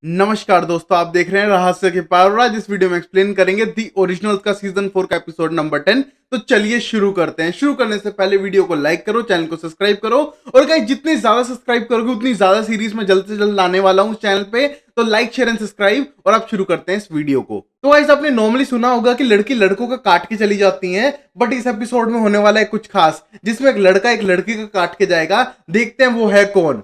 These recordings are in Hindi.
नमस्कार दोस्तों, आप देख रहे हैं रहस्य के पार और आज इस वीडियो में एक्सप्लेन करेंगे दी ओरिजिनल्स का सीजन 4 का एपिसोड नंबर 10। तो चलिए शुरू करते हैं। शुरू करने से पहले वीडियो को लाइक करो, चैनल को सब्सक्राइब करो और गाइस जितने ज्यादा सब्सक्राइब करोगे उतनी ज्यादा सीरीज में जल्द से जल्द लाने वाला हूं चैनल पे। तो लाइक शेयर एंड सब्सक्राइब और आप शुरू करते हैं इस वीडियो को। तो गाइस आपने नॉर्मली सुना होगा कि लड़की लड़कों का काट के चली जाती है, बट इस एपिसोड में होने वाला है कुछ खास, जिसमें एक लड़का एक लड़की का काट के जाएगा। देखते हैं वो है कौन।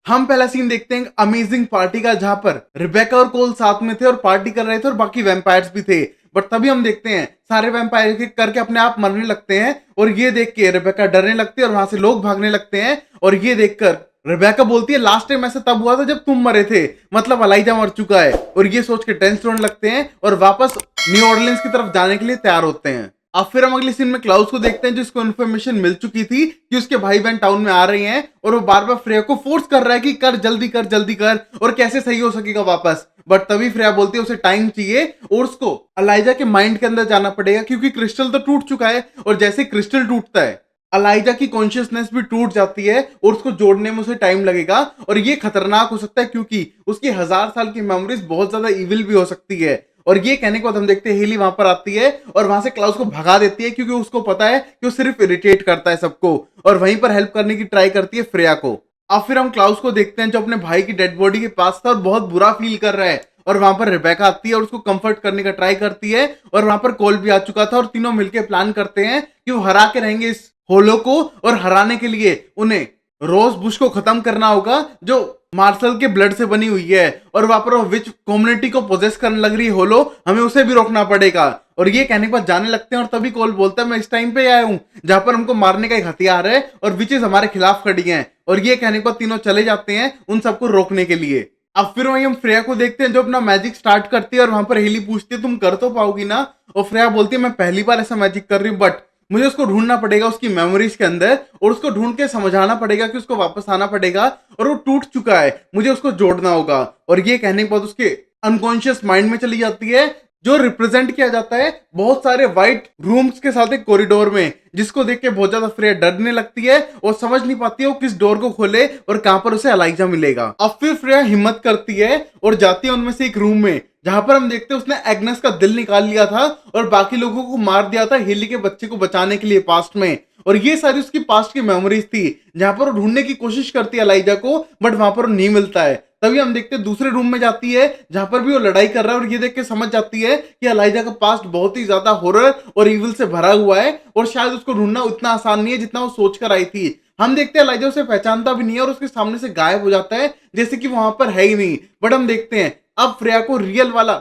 हम पहला सीन देखते हैं अमेजिंग पार्टी का, जहां पर रिबेका और कोल साथ में थे और पार्टी कर रहे थे और बाकी वैम्पायर्स भी थे। बट तभी हम देखते हैं सारे वैम्पायर के करके अपने आप मरने लगते हैं और ये देख के रिबेका डरने लगती है और वहां से लोग भागने लगते हैं। और ये देखकर रिबेका बोलती है लास्ट टाइम ऐसा तब हुआ था जब तुम मरे थे, मतलब अलाइजा मर चुका है। और ये सोच के टेंस होने लगते हैं और वापस न्यू ऑर्लियंस की तरफ जाने के लिए तैयार होते हैं। अब फिर हम अगले सीन में क्लाउस को देखते हैं, जिसको इन्फॉर्मेशन मिल चुकी थी कि उसके भाई बहन टाउन में आ रहे हैं और वो बार बार फ्रेया को फोर्स कर रहा है कि कर जल्दी कर जल्दी कर, और कैसे सही हो सकेगा वापस। बट तभी फ्रेया बोलती है उसे टाइम चाहिए और उसको अलाइजा के माइंड के अंदर जाना पड़ेगा, क्योंकि क्रिस्टल तो टूट चुका है और जैसे क्रिस्टल टूटता है अलाइजा की कॉन्शियसनेस भी टूट जाती है और उसको जोड़ने में उसे टाइम लगेगा। और ये खतरनाक हो सकता है क्योंकि उसकी 1000 साल की मेमोरीज बहुत ज्यादा इविल भी हो सकती है। और ये कहने के बाद हम देखते हैं हेली वहां पर आती है और वहां से क्लाउस को भगा देती है, क्योंकि उसको पता है कि वो सिर्फ इरिटेट करता है सबको, और वहीं पर हेल्प करने की ट्राई करती है फ्रेया को। अब फिर हम क्लाउस को देखते हैं जो अपने भाई की डेड बॉडी के पास था और बहुत बुरा फील कर रहा है। और वहां पर रिबेका आती है और उसको कंफर्ट करने का ट्राई करती है। और वहां पर कोल भी आ चुका था और तीनों मिलकर प्लान करते हैं कि वो हरा के रहेंगे इस होलो को, और हराने के लिए उन्हें रोज बुश को खत्म करना होगा जो मार्शल के ब्लड से बनी हुई है। और वहां पर वो विच कम्युनिटी को पोजेस करने लग रही है होलो, हमें उसे भी रोकना पड़ेगा। और ये कहने के बाद जाने लगते हैं और तभी कोल बोलता है मैं इस टाइम पे आया हूं जहां पर हमको मारने का एक हथियार है और विचेस हमारे खिलाफ खड़ी हैं। और ये कहने के बाद तीनों चले जाते हैं उन सबको रोकने के लिए। अब फिर वहीं हम फ्रेया को देखते हैं जो अपना मैजिक स्टार्ट करती है और वहां पर हेली पूछती है तुम कर तो पाओगी ना। और फ्रेया बोलती है मैं पहली बार ऐसा मैजिक कर रही हूँ, बट मुझे उसको ढूंढना पड़ेगा उसकी मेमोरीज के अंदर, और उसको ढूंढ के समझाना पड़ेगा कि उसको वापस आना पड़ेगा और वो टूट चुका है, मुझे उसको जोड़ना होगा। और ये कहने के बाद उसके अनकॉन्शियस माइंड में चली जाती है, जो रिप्रेजेंट किया जाता है बहुत सारे व्हाइट रूम्स के साथ एक कॉरिडोर में, जिसको देख के बहुत ज्यादा फ्रेया डरने लगती है और समझ नहीं पाती है वो किस डोर को खोले और कहां पर उसे अलाइजा मिलेगा। अब फिर फ्रेया हिम्मत करती है और जाती है उनमें से एक रूम में, जहां पर हम देखते हैं उसने एग्नेस का दिल निकाल लिया था और बाकी लोगों को मार दिया था हेली के बच्चे को बचाने के लिए पास्ट में। और ये सारी उसकी पास्ट की मेमोरीज थी, जहां पर वो ढूंढने की कोशिश करती है अलाइजा को, बट वहां पर वो नहीं मिलता है। तभी हम देखते हैं दूसरे रूम में जाती है जहां पर भी वो लड़ाई कर रहा है, और ये देख के समझ जाती है कि अलाइजा का पास्ट बहुत ही ज्यादा हॉरर और इविल से भरा हुआ है और शायद उसको ढूंढना उतना आसान नहीं है जितना वो सोच कर आई थी। हम देखते हैं अलाइजा उसे पहचानता भी नहीं है और उसके सामने से गायब हो जाता है जैसे कि वहां पर है ही नहीं। बट हम देखते हैं अब फ्रेया को रियल वाला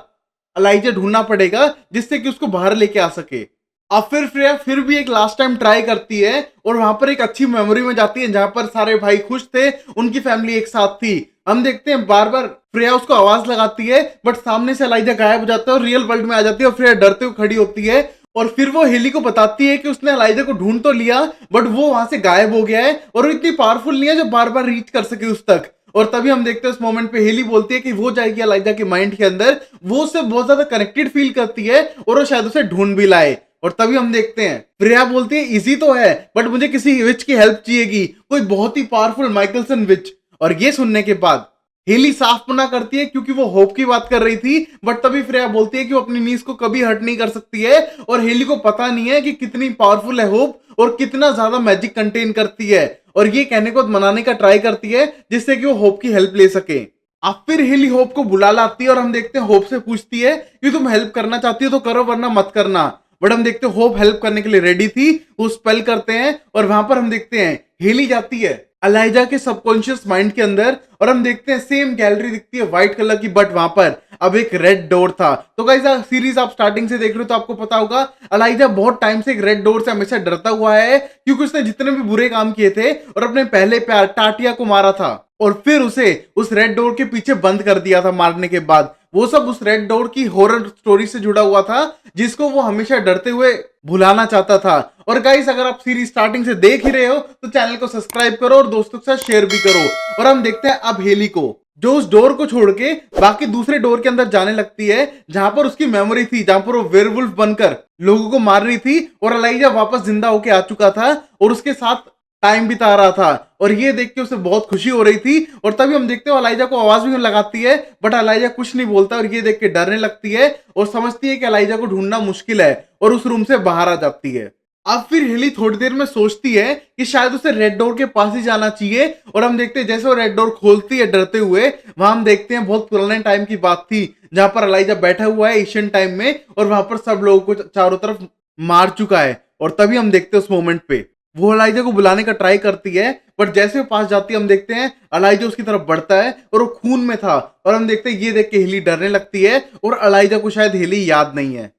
अलाइजा ढूंढना पड़ेगा जिससे कि उसको बाहर लेके आ सके। अब फिर फ्रेया फिर भी एक लास्ट टाइम ट्राई करती है और वहां पर एक अच्छी मेमोरी में जाती है जहां पर सारे भाई खुश थे, उनकी फैमिली एक साथ थी। हम देखते हैं बार बार फ्रेया उसको आवाज लगाती है, बट सामने से अलाइजा गायब हो जाता है और रियल वर्ल्ड में आ जाती है और फ्रेया डरते हुए खड़ी होती है। और फिर वो हेली को बताती है कि उसने अलाइजा को ढूंढ तो लिया, बट वो वहां से गायब हो गया है और वो इतनी पावरफुल नहीं है जो बार बार रीच कर सके उस तक। और तभी हम देखते हैं उस मोमेंट पे हेली बोलती है कि वो जाएगी अलाइजा के माइंड के अंदर, वो उससे बहुत ज्यादा कनेक्टेड फील करती है और वो शायद उसे ढूंढ भी लाए। और तभी हम देखते हैं प्रिया बोलती है इजी तो है, बट मुझे किसी विच की हेल्प चाहिएगी, कोई बहुत ही पावरफुल माइकलसन विच। और ये सुनने के बाद हेली साफ मना करती है क्योंकि वो होप की बात कर रही थी, बट तभी फ्रेया बोलती है कि वो अपनी नीज को कभी हर्ट नहीं कर सकती है। और हेली को पता नहीं है कि कितनी पावरफुल है होप और कितना ज्यादा मैजिक कंटेन करती है। और ये कहने को मनाने का ट्राई करती है जिससे कि वो होप की हेल्प ले सके। अब फिर हेली होप को बुला लाती है और हम देखते हैं होप से पूछती है कि तुम हेल्प करना चाहती हो तो करो वरना मत करना। बट हम देखते हैं होप हेल्प करने के लिए रेडी थी, वो स्पेल करते हैं और वहां पर हम देखते हैं हेली जाती है अलाइजा के सबकॉन्शियस माइंड के अंदर और हम देखते हैं सेम गैलरी दिखती है व्हाइट कलर की, बट वहां पर अब एक रेड डोर था। तो गाइस सीरीज आप स्टार्टिंग से देख रहे हो तो आपको पता होगा अलाइजा बहुत टाइम से एक रेड डोर से हमेशा डरता हुआ है, क्योंकि उसने जितने भी बुरे काम किए थे और अपने पहले प्यार टाटिया को मारा था और फिर उसे उस रेड डोर के पीछे बंद कर दिया था मारने के बाद। वो सब उस रेड डोर की हॉरर स्टोरी से जुड़ा हुआ था जिसको वो हमेशा डरते हुए भुलाना चाहता था। और गाइस अगर आप सीरीज स्टार्टिंग से देख ही रहे हो तो चैनल को सब्सक्राइब करो और दोस्तों के साथ शेयर भी करो। और हम देखते हैं अब हेली को, जो उस डोर को छोड़ के बाकी दूसरे डोर के अंदर जाने लगती है जहां पर उसकी मेमोरी थी, जहां पर वो वेयरवुल्फ बनकर लोगों को मार रही थी और अलाइजा वापस जिंदा होके आ चुका था और उसके साथ टाइम बिता रहा था और ये देख के उसे बहुत खुशी हो रही थी। और तभी हम देखते हो अलाइजा को आवाज भी लगाती है, बट अलाइजा कुछ नहीं बोलता और ये देख के डरने लगती है और समझती है कि अलाइजा को ढूंढना मुश्किल है और उस रूम से बाहर आ जाती है। अब फिर हेली थोड़ी देर में सोचती है कि शायद उसे रेड डोर के पास ही जाना चाहिए और हम देखते हैं जैसे वो रेड डोर खोलती है डरते हुए, वहां हम देखते हैं बहुत पुराने टाइम की बात थी जहां पर अलाइजा बैठा हुआ है एशियन टाइम में और वहां पर सब लोगों को चारों तरफ मार चुका है। और तभी हम देखते हैं उस मोमेंट पे वो अलाइजा को बुलाने का ट्राई करती है, बट जैसे वो पास जाती है हम देखते हैं अलाइजा उसकी तरफ बढ़ता है और वो खून में था और हम देखते हैं ये देख के हेली डरने लगती है और अलाइजा को शायद हेली याद नहीं है।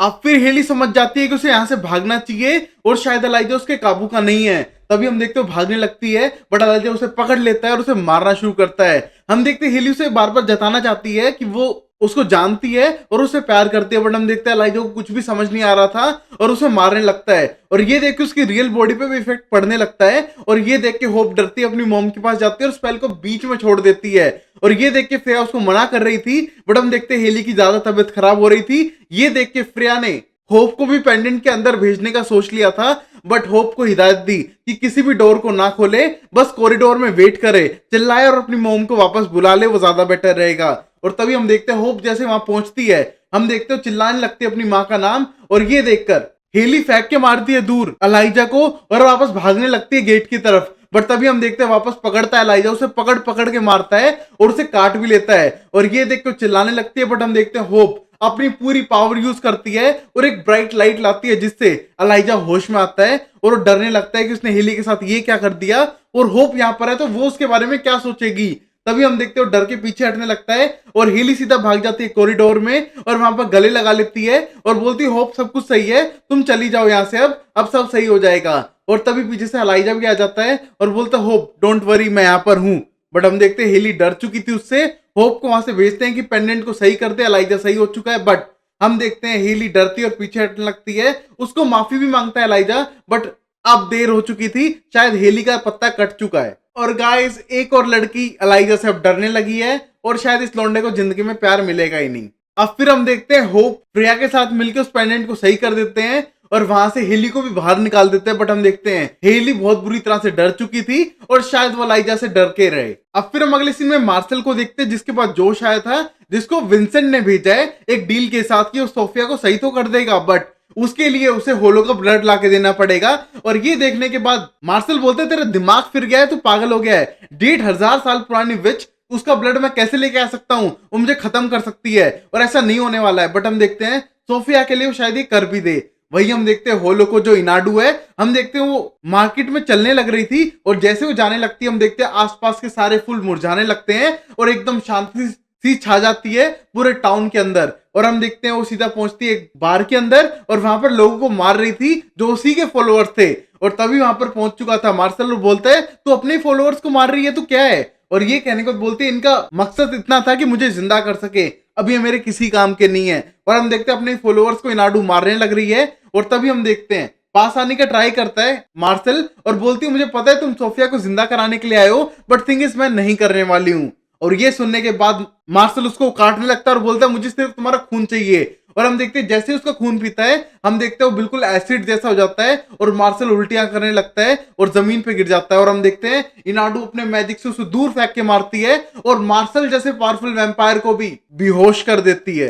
अब फिर हेली समझ जाती है कि उसे यहाँ से भागना चाहिए और शायद अलाइजा उसके काबू का नहीं है। तभी हम देखते हो भागने लगती है, बट अलाइजा उसे पकड़ लेता है और उसे मारना शुरू करता है। हम देखते हैं हेली उसे बार बार जताना चाहती है कि वो उसको जानती है और उसे प्यार करती है, बट हम देखते हैं अलाइजा को कुछ भी समझ नहीं आ रहा था और उसे मारने लगता है। और ये देख के उसकी रियल बॉडी पे भी इफेक्ट पड़ने लगता है और ये देख के होप डरती है, अपनी मॉम के पास जाती है और स्पेल को बीच में छोड़ देती है। और ये देख के फ्रेया उसको मना कर रही थी, बट हम देखते हैं हेली की ज्यादा तबीयत खराब हो रही थी। ये देख के फ्रेया ने होप को भी पेंडेंट के अंदर भेजने का सोच लिया था, बट होप को हिदायत दी कि किसी भी डोर को ना खोले, बस कॉरिडोर में वेट करे, चिल्लाए और अपनी मॉम को वापस बुला ले, वो ज्यादा बेटर रहेगा। और तभी हम देखते हैं होप जैसे वहां पहुंचती है, हम देखते हो चिल्लाने लगती है अपनी माँ का नाम और ये देखकर हेली फेंक के मारती है दूर अलाइजा को और वापस भागने लगती है गेट की तरफ। बट तभी हम देखते हैं वापस पकड़ता है अलाइजा, उसे पकड़ पकड़ के मारता है और उसे काट भी लेता है। और ये देख के चिल्लाने लगती है, बट हम देखते हैं होप अपनी पूरी पावर यूज करती है और एक ब्राइट लाइट लाती है जिससे अलाइजा होश में आता है और वो डरने लगता है कि उसने हेली के साथ ये क्या कर दिया और होप यहाँ पर है तो वो उसके बारे में क्या सोचेगी। तभी हम देखते हो डर के पीछे हटने लगता है और हेली सीधा भाग जाती है कॉरिडोर में और वहां पर गले लगा लेती है और बोलती है होप सब कुछ सही है, तुम चली जाओ यहाँ से, अब सब सही हो जाएगा। और तभी पीछे से अलाइजा भी आ जाता है और बोलता है होप डोंट वरी मैं यहाँ पर हूँ। बट हम देखते हैं हेली डर चुकी थी उससे, होप को वहां से भेजते हैं कि पेंडेंट को सही कर दे, अलाइजा सही हो चुका है। बट हम देखते हैं हेली डरती है और पीछे हटने लगती है, उसको माफी भी मांगता है अलाइजा, बट अब देर हो चुकी थी, शायद हेली का पत्ता कट चुका है। और गाइस एक और लड़की अलाइजा से अब डरने लगी है और शायद इस लौंडे को जिंदगी में प्यार मिलेगा ही नहीं। अब फिर हम देखते हैं होप प्रिया के साथ मिलकर उस पेंडेंट को सही कर देते हैं और वहां से हेली को भी बाहर निकाल देते हैं। बट हम देखते हैं हेली बहुत बुरी तरह से डर चुकी थी और शायद वो अलाइजा से डर के रहे। अब फिर हम अगले सीन में मार्शल को देखते हैं जिसके पास जोश आया था, जिसको विंसेंट ने भेजा है एक डील के साथ कि वो सोफिया को सही तो कर देगा, बट उसके लिए उसे होलो का ब्लड ला के देना पड़ेगा। और ये देखने के बाद मार्शल बोलते हैं तेरा दिमाग फिर गया है, तू पागल हो गया है, 1,500 साल पुरानी विच उसका ब्लड मैं कैसे लेके आ सकता हूँ, वो मुझे खत्म कर सकती है और ऐसा नहीं होने वाला है। बट हम देखते हैं सोफिया के लिए वो शायद ये कर भी दे। वही हम देखते हैं होलो को जो इनाडू है, हम देखते हैं वो मार्केट में चलने लग रही थी और जैसे वो जाने लगती है हम देखते हैं आसपास के सारे फूल मुरझाने लगते हैं और एकदम शांति सी छा जाती है पूरे टाउन के अंदर। और हम देखते हैं वो सीधा पहुंचती है एक बार के अंदर और वहां पर लोगों को मार रही थी जो उसी के फॉलोअर्स थे। और तभी वहां पर पहुंच चुका था मार्शल और बोलता है तू अपने फॉलोअर्स को मार रही है, तू क्या है। और ये कहने को बोलती है इनका मकसद इतना था कि मुझे जिंदा कर सके, अब ये मेरे किसी काम के नहीं है। और हम देखते हैं अपने फॉलोअर्स को इनाडू मारने लग रही है और तभी हम देखते हैं पास आने का ट्राई करता है मार्शल और बोलती है मुझे पता है तुम सोफिया को जिंदा कराने के लिए आए हो, बट थिंग इज मैं नहीं करने वाली हूँ। और ये सुनने के बाद मार्शल उसको काटने लगता है और बोलता है मुझे सिर्फ तुम्हारा खून चाहिए। और हम देखते हैं जैसे ही उसका खून पीता है हम देखते हैं वो बिल्कुल एसिड जैसा हो जाता है और मार्शल उल्टियां करने लगता है और जमीन पे गिर जाता है। और हम देखते हैं इनाडू अपने मैजिक से उसे दूर फेंक के मारती है और मार्शल जैसे पावरफुल वैम्पायर को भी बेहोश कर देती है।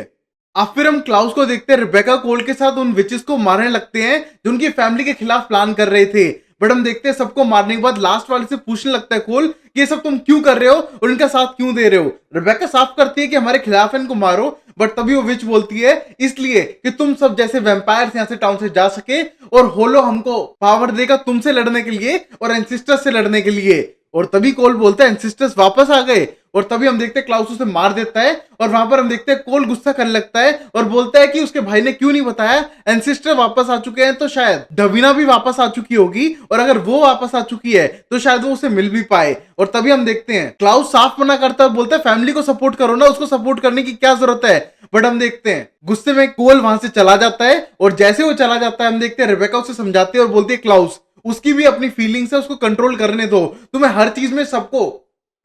अब फिर हम क्लाउस को देखते हैं रिबेका कोल के साथ उन विचेस को मारने लगते हैं जो उनकी फैमिली के खिलाफ प्लान कर रहे थे। बट हम देखते हैं सबको मारने के बाद लास्ट वाले से पूछने लगता है कोल कि ये सब तुम क्यों कर रहे हो और इनका साथ क्यों दे रहे हो। रिबेका साफ करती है कि हमारे खिलाफ है इनको मारो, बट तभी वो विच बोलती है इसलिए कि तुम सब जैसे वैम्पायर्स यहाँ से टाउन से जा सके और होलो हमको पावर देगा तुमसे लड़ने के लिए और एंसिस्टर्स से लड़ने के लिए। और तभी कोल बोलता है एंसिस्टर्स वापस आ गए। और तभी हम देखते हैं क्लाउस उसे मार देता है और वहां पर हम देखते हैं कोल गुस्सा करने लगता है और बोलता है कि उसके भाई ने क्यों नहीं बताया एंसिस्टर वापस आ चुके हैं, तो शायद डवीना भी वापस आ चुकी होगी और अगर वो वापस आ चुकी है तो शायद वो उसे मिल भी पाए। और तभी हम देखते हैं क्लाउस साफ मना करता है, बोलता है फैमिली को सपोर्ट करो ना, उसको सपोर्ट करने की क्या जरूरत है। बट हम देखते हैं गुस्से में कोल वहां से चला जाता है और जैसे वो चला जाता है हम देखते हैं रिबेका उसे समझाती है और बोलती है क्लाउस उसकी भी अपनी फीलिंग्स है, उसको कंट्रोल करने दो, तुम्हें हर चीज में सबको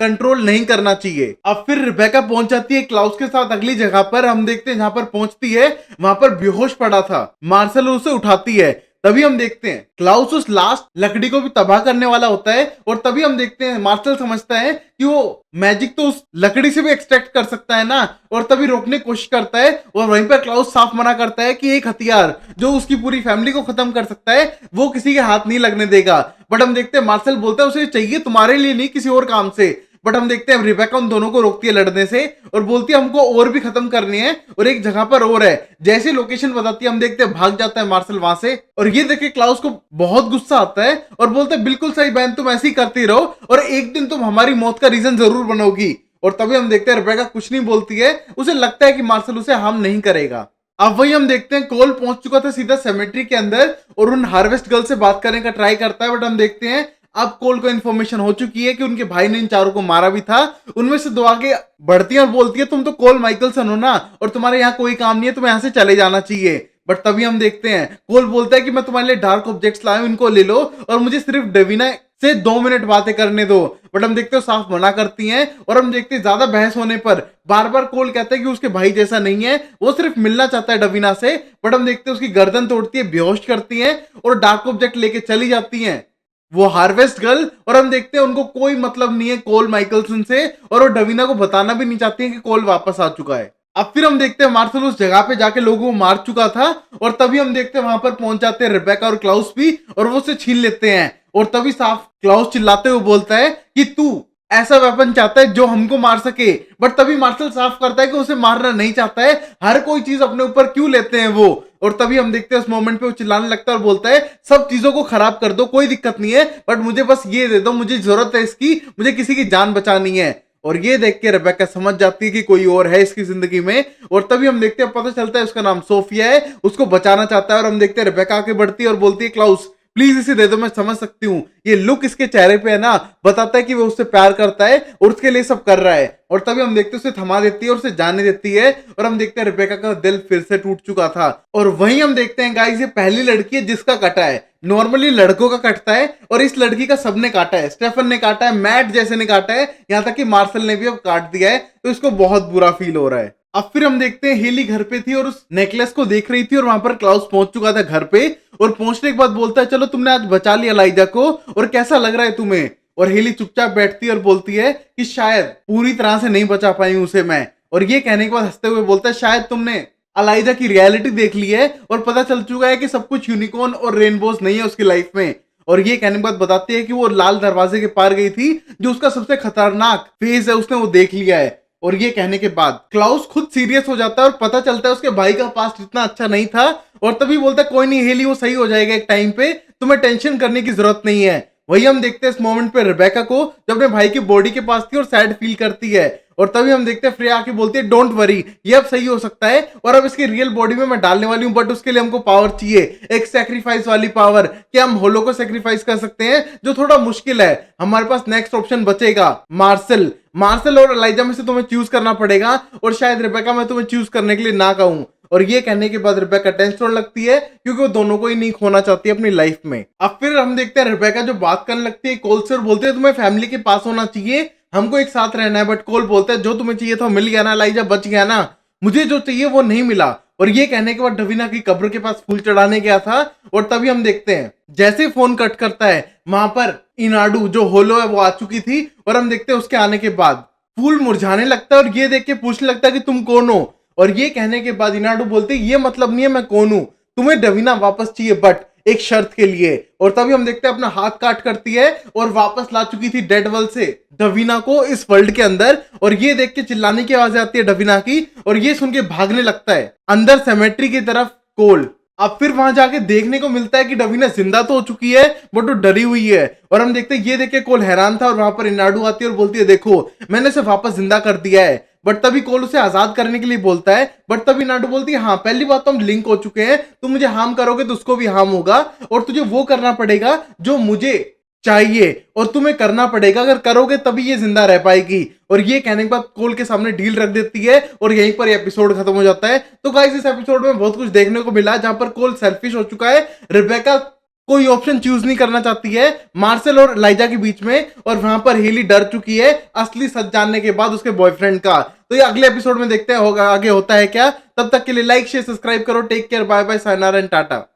कंट्रोल नहीं करना चाहिए। अब फिर रिबेका पहुंच जाती है क्लाउस के साथ अगली जगह पर, हम देखते हैं जहां पर पहुंचती है वहां पर बेहोश पड़ा था मार्शल उसे उठाती है। तभी हम देखते हैं क्लाउस उस लास्ट लकड़ी को भी तबाह करने वाला होता है और तभी हम देखते हैं मार्शल समझता है कि वो मैजिक तो उस लकड़ी से भी एक्सट्रैक्ट कर सकता है ना, और तभी रोकने की कोशिश करता है और वहीं पर क्लाउस साफ मना करता है कि एक हथियार जो उसकी पूरी फैमिली को खत्म कर सकता है वो किसी के हाथ नहीं लगने देगा। बट हम देखते हैं मार्शल बोलता है उसे चाहिए तुम्हारे लिए नहीं किसी और काम से। बट हम देखते हैं रिबेका उन दोनों को रोकती है लड़ने से और बोलती है हमको और भी खत्म करनी है और एक जगह पर और है। जैसी लोकेशन बताती है हम देखते हैं भाग जाता है मार्शल वहां से और ये देख के क्लाउस को बहुत गुस्सा आता है और बोलता है बिल्कुल सही बहन, तुम ऐसे ही करती रहो और एक दिन तुम हमारी मौत का रीजन जरूर बनोगी। और तभी हम देखते हैं रिबेका कुछ नहीं बोलती है, उसे लगता है कि मार्शल उसे हार्म नहीं करेगा। अब वही हम देखते हैं कोल पहुंच चुका था सीधा सेमेट्री के अंदर और उन हार्वेस्ट गर्ल से बात करने का ट्राई करता है। बट हम देखते हैं अब कोल को इन्फॉर्मेशन हो चुकी है कि उनके भाई ने इन चारों को मारा भी था। उनमें से दो आगे बढ़ती है और बोलती है तुम तो कोल माइकलसन हो ना और तुम्हारे यहाँ कोई काम नहीं है, तुम्हें यहाँ से चले जाना चाहिए। बट तभी हम देखते हैं कोल बोलता है कि मैं तुम्हारे लिए डार्क ऑब्जेक्ट्स लाया हूं, इनको ले लो और मुझे सिर्फ डेविना से 2 मिनट बातें करने दो। बट हम देखते हो साफ मना करती हैं और हम देखते हैं ज्यादा बहस होने पर बार बार कोल कहता है कि उसके भाई जैसा नहीं है, वो सिर्फ मिलना चाहता है डवीना से। बट हम देखते हैं उसकी गर्दन तोड़ती है, बेहोश करती है और डार्क ऑब्जेक्ट लेके चली जाती हैं वो हार्वेस्ट गर्ल। और हम देखते हैं उनको कोई मतलब नहीं है कोल माइकलसन से और वो डवीना को बताना भी नहीं चाहती है कि कोल वापस आ चुका है। अब फिर हम देखते हैं मार्शल उस जगह पे जाके लोगों को मार चुका था और तभी हम देखते हैं वहां पर पहुंच जाते हैं रिबेका और क्लाउस भी और वो उसे छीन लेते हैं। और तभी साफ क्लाउस चिल्लाते हुए बोलता है कि तू ऐसा वेपन चाहता है जो हमको मार सके। बट तभी मार्शल साफ करता है कि उसे मारना नहीं चाहता है, हर कोई चीज अपने ऊपर क्यों लेते हैं वो। और तभी हम देखते हैं उस मोमेंट पे वो चिल्लाने लगता है और बोलता है सब चीजों को खराब कर दो, कोई दिक्कत नहीं है, बट मुझे बस ये दे दो, मुझे जरूरत है इसकी, मुझे किसी की जान बचानी है। और ये देख के रेबेका समझ जाती है कि कोई और है इसकी जिंदगी में। और तभी हम देखते हैं पता चलता है उसका नाम सोफिया है, उसको बचाना चाहता है। और हम देखते हैं रेबेका आगे बढ़ती है और बोलती है क्लाउस प्लीज इसे दे दो, मैं समझ सकती हूँ ये लुक इसके चेहरे पे है ना, बताता है कि वो उससे प्यार करता है और उसके लिए सब कर रहा है। और तभी हम देखते हैं उसे थमा देती है और उसे जाने देती है और हम देखते हैं रिबेका का दिल फिर से टूट चुका था। और वहीं हम देखते हैं गाइस ये पहली लड़की है जिसका कटा है। नॉर्मली लड़कों का कटता है और इस लड़की का सबने काटा है, स्टेफन ने काटा है, मैट जैसे ने काटा है, यहाँ तक कि मार्शल ने भी अब काट दिया है। तो इसको बहुत बुरा फील हो रहा है। अब फिर हम देखते हैं हेली घर पे थी और उस नेकलेस को देख रही थी और वहां पर क्लाउस पहुंच चुका था घर पे और पहुंचने के बाद बोलता है चलो तुमने आज बचा लिया लाइजा को और कैसा लग रहा है तुम्हें। और हेली चुपचाप बैठती है और बोलती है कि शायद पूरी तरह से नहीं बचा पाई उसे मैं। और ये कहने के बाद हंसते हुए बोलता है शायद तुमने अलाइजा की रियलिटी देख ली है और पता चल चुका है कि सब कुछ यूनिकॉर्न और रेनबोज नहीं है उसकी लाइफ में। और ये कहने के बाद बताती है कि वो लाल दरवाजे के पार गई थी, जो उसका सबसे खतरनाक फेज है उसने वो देख लिया है। और ये कहने के बाद क्लाउस खुद सीरियस हो जाता है और पता चलता है उसके भाई का पास्ट इतना अच्छा नहीं था। और तभी बोलता है कोई नहीं हेली, वो सही हो जाएगा एक टाइम पे, तुम्हें टेंशन करने की जरूरत नहीं है। वही हम देखते हैं इस मोमेंट पे रिबेका को जब अपने भाई की बॉडी के पास थी और सैड फील करती है। और तभी हम देखते हैं फ्रेया आके बोलती है डोंट वरी, ये अब सही हो सकता है और अब इसकी रियल बॉडी में मैं डालने वाली हूँ, बट उसके लिए हमको पावर चाहिए, एक सेक्रीफाइस वाली पावर। क्या हम होलो को सेक्रीफाइस कर सकते हैं, जो थोड़ा मुश्किल है। हमारे पास नेक्स्ट ऑप्शन बचेगा मार्शल। मार्शल और एलाइजा में से तुम्हें चूज करना पड़ेगा और शायद रिबेका मैं तुम्हें चूज करने के लिए ना कहूं। और ये कहने के बाद रिबेका टेंशन होने लगती है क्योंकि वो दोनों को ही नहीं खोना चाहती अपनी लाइफ में। अब फिर हम देखते हैं रिबेका जो बात करने लगती है कोल से और बोलते हैं तुम्हें फैमिली के पास होना चाहिए, हमको एक साथ रहना है। बट कोल बोलता है जो तुम्हें चाहिए था मिल गया ना एलाइजा, बच गया ना, मुझे जो चाहिए वो नहीं मिला। और ये कहने के बाद डवीना की कब्र के पास फूल चढ़ाने गया था और तभी हम देखते हैं जैसे फोन कट करता है वहां पर इनाडू जो होलो है वो आ चुकी थी। और हम देखते हैं उसके आने के बाद फूल मुरझाने लगता है और ये देख के पूछने लगता है कि तुम कौन हो। और ये कहने के बाद इनाडू बोलते ये मतलब नहीं है मैं कौन हूं, तुम्हें डवीना वापस चाहिए बट एक शर्त के लिए। और तभी हम देखते हैं अपना हाथ काट करती है और वापस ला चुकी थी डेड वर्ल्ड से डवीना को इस वर्ल्ड के अंदर। और ये देख के चिल्लाने की आवाज आती है डवीना की और ये सुन के भागने लगता है अंदर सेमेट्री की तरफ कोल। अब फिर वहां जाके देखने को मिलता है कि डवीना जिंदा तो हो चुकी है बट वो डरी हुई है। और हम देखते हैं ये देख के कोल हैरान था और वहां पर इनाडू आती है और बोलती है देखो मैंने इसे वापस जिंदा कर दिया है। बट तभी कोल उसे आजाद करने के लिए बोलता है। बट तभी नाडू बोलती है हाँ पहली बात तो हम लिंक हो चुके हैं, तुम मुझे हार्म करोगे तो उसको भी हार्म होगा और तुझे वो करना पड़ेगा जो मुझे चाहिए और तुम्हें करना पड़ेगा, अगर करोगे तभी ये जिंदा रह पाएगी। और ये कहने के बाद कोल के सामने डील रख देती है और यहीं पर एपिसोड खत्म हो जाता है। तो गाइस इस एपिसोड में बहुत कुछ देखने को मिला जहां पर कोल सेल्फिश हो चुका है, रिबेका कोई ऑप्शन चूज नहीं करना चाहती है मार्शल और एलाइजा के बीच में, और वहां पर हेली डर चुकी है असली सच जानने के बाद उसके बॉयफ्रेंड का। तो ये अगले एपिसोड में देखते हैं होगा आगे होता है क्या। तब तक के लिए लाइक शेयर सब्सक्राइब करो। Take care, bye bye, sayonara and Tata.